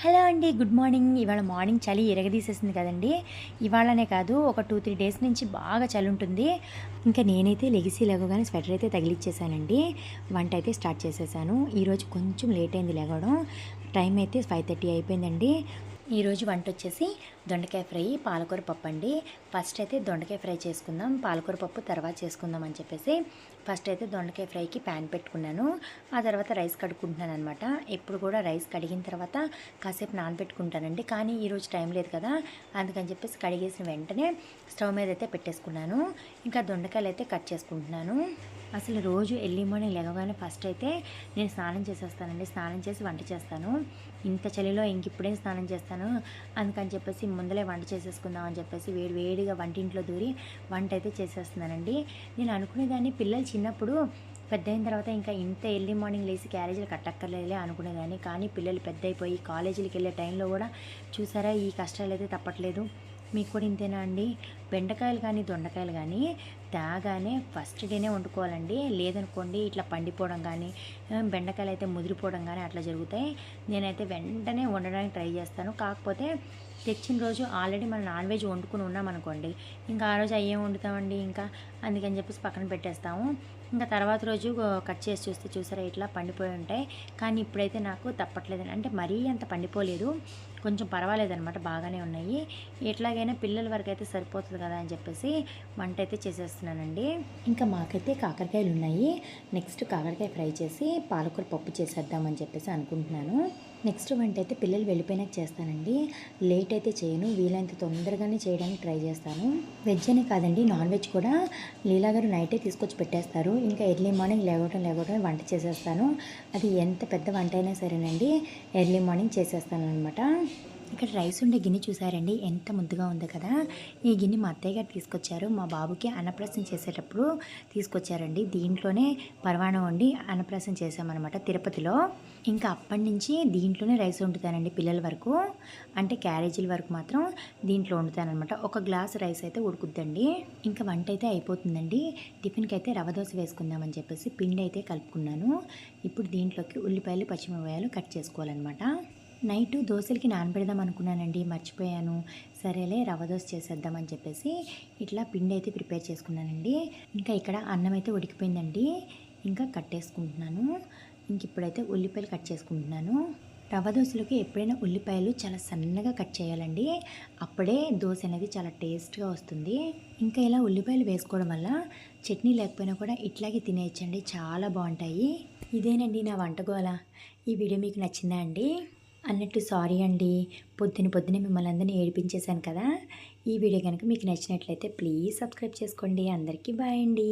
Hello అండి. Good morning. ఇవాళ morning చలి ఇరగదీసేసింది కదండీ! ఇవాళనే కాదు ఒక 2, 3 డేస్ నుంచి బాగా చలుంటుంది. ఇంకా నేనైతే లెగగానే స్వెటర్ అయితే తగిలిచ్చేసానండి. వంట అయితే స్టార్ట్ చేసేసాను. ఈరోజు కొంచెం లేట్ అయింది లెగవడం. టైం అయితే 5:30 అయిపోయిందండి. ఈరోజు వంటొచ్చేసి దొండకాయ ఫ్రై, పాలకూర పప్పు అండి. ఫస్ట్ అయితే దొండకాయ ఫ్రై చేసుకుందాం, పాలకూర పప్పు తర్వాత చేసుకుందాం అని చెప్పేసి ఫస్ట్ అయితే దొండకాయ ఫ్రైకి ప్యాన్ పెట్టుకున్నాను. ఆ తర్వాత రైస్ కడుక్కుంటున్నాను అనమాట. ఎప్పుడు కూడా రైస్ కడిగిన తర్వాత కాసేపు నానబెట్టుకుంటానండి. కానీ ఈరోజు టైం లేదు కదా, అందుకని చెప్పేసి కడిగేసిన వెంటనే స్టవ్ మీద అయితే పెట్టేసుకున్నాను. ఇంకా దొండకాయలు అయితే కట్ చేసుకుంటున్నాను. అసలు రోజు ఎర్లీ మార్నింగ్ లేవగానే ఫస్ట్ అయితే నేను స్నానం చేసేస్తానండి. స్నానం చేసి వంట చేస్తాను. ఇంత చలిలో ఇప్పుడే స్నానం చేస్తాను, అందుకని చెప్పేసి ముందలే వంట చేసేసుకుందాం అని చెప్పేసి వేడిగా వంటింట్లో దూరి వంట అయితే చేసేస్తున్నానండి. నేను అనుకునేదాన్ని పిల్లలు చిన్నప్పుడు పెద్ద అయిన తర్వాత ఇంకా ఇంత ఎర్లీ మార్నింగ్ లేసి క్యారేజీలు కట్టక్కర్లేదులే అనుకునేదాన్ని. కానీ పిల్లలు పెద్ద అయిపోయి కాలేజీలకు వెళ్ళే టైంలో కూడా చూసారా ఈ కష్టాలు అయితే తప్పట్లేదు. మీకు కూడా ఇంతేనా అండి? బెండకాయలు కానీ దొండకాయలు కానీ తేగానే ఫస్ట్ డేనే వండుకోవాలండి. లేదనుకోండి ఇట్లా పండిపోవడం కానీ, బెండకాయలు అయితే ముదిరిపోవడం కానీ అట్లా జరుగుతాయి. నేనైతే వెంటనే వండడానికి ట్రై చేస్తాను. కాకపోతే తెచ్చిన రోజు ఆల్రెడీ మనం నాన్ వెజ్ వండుకుని ఉన్నామనుకోండి, ఇంకా ఆ రోజు అయ్యేం వండుతామండి ఇంకా, అందుకని చెప్పేసి పక్కన పెట్టేస్తాము. ఇంకా తర్వాత రోజు కట్ చేసి చూస్తే చూసారా ఇట్లా పండిపోయి ఉంటాయి. కానీ ఇప్పుడైతే నాకు తప్పట్లేదని, అంటే మరీ అంత పండిపోలేదు, కొంచెం పర్వాలేదనమాట, బాగానే ఉన్నాయి. ఎట్లాగైనా పిల్లల వరకు అయితే సరిపోతుంది కదా అని చెప్పేసి వంట అయితే చేసేస్తున్నానండి. ఇంకా మాకైతే కాకరకాయలు ఉన్నాయి. నెక్స్ట్ కాకరకాయ ఫ్రై చేసి పాలకూర పప్పు చేసేద్దామని చెప్పేసి అనుకుంటున్నాను. నెక్స్ట్ వంట అయితే పిల్లలు వెళ్ళిపోయినాక చేస్తానండి. లేట్ అయితే చేయను, వీలైనంత తొందరగానే చేయడానికి ట్రై చేస్తాను. వెజ్ అనే కాదండి, నాన్ వెజ్ కూడా లీలా గారు నైటే తీసుకొచ్చి పెట్టేస్తారు. ఇంకా ఎర్లీ మార్నింగ్ లేవటం వంట చేసేస్తాను. అది ఎంత పెద్ద వంట అయినా సరేనండి, ఎర్లీ మార్నింగ్ చేసేస్తాను అనమాట. ఇక్కడ రైస్ ఉండే గిన్నె చూసారండి, ఎంత ముద్దుగా ఉందో కదా. ఈ గిన్నె మా అత్తయ్య గారు తీసుకొచ్చారు. మా బాబుకి అన్నప్రాసం చేసేటప్పుడు తీసుకొచ్చారండి. దీంట్లోనే పరమాణం వండి అన్నప్రాసం చేసామన్నమాట తిరుపతిలో. ఇంకా అప్పటి నుంచి దీంట్లోనే రైస్ వండుతానండి పిల్లల వరకు, అంటే క్యారేజీల వరకు మాత్రం దీంట్లో వండుతానమాట. ఒక గ్లాస్ రైస్ అయితే ఉడుకుద్దండి. ఇంకా వంట అయితే అయిపోతుందండి. టిఫిన్కి అయితే రవ దోశ వేసుకుందామని చెప్పేసి పిండి అయితే కలుపుకున్నాను. ఇప్పుడు దీంట్లోకి ఉల్లిపాయలు, పచ్చిమిరపకాయలు కట్ చేసుకోవాలన్నమాట. నైట్ దోశలకి నానబెడదాం అనుకున్నానండి, మర్చిపోయాను. సరేలే రవ దోశ చేసేద్దామని చెప్పేసి ఇట్లా పిండి అయితే ప్రిపేర్ చేసుకున్నానండి. ఇంకా ఇక్కడ అన్నం అయితే ఉడికిపోయిందండి, ఇంకా కట్టేసుకుంటున్నాను. ఇంక ఇప్పుడైతే ఉల్లిపాయలు కట్ చేసుకుంటున్నాను. రవ దోశలకి ఎప్పుడైనా ఉల్లిపాయలు చాలా సన్నగా కట్ చేయాలండి, అప్పుడే దోశ అనేది చాలా టేస్ట్గా వస్తుంది. ఇంకా ఇలా ఉల్లిపాయలు వేసుకోవడం వల్ల చట్నీ లేకపోయినా కూడా ఇట్లాగే తినేయచ్చండి, చాలా బాగుంటాయి. ఇదేనండి నా వంటగోల. ఈ వీడియో మీకు నచ్చిందా అండి? అన్నట్టు సారీ అండి, పొద్దున్నే మిమ్మల్ని అందరినీ ఏడిపించేశాను కదా. ఈ వీడియో కనుక మీకు నచ్చినట్లయితే ప్లీజ్ సబ్స్క్రైబ్ చేసుకోండి. అందరికీ బాయ్ అండి.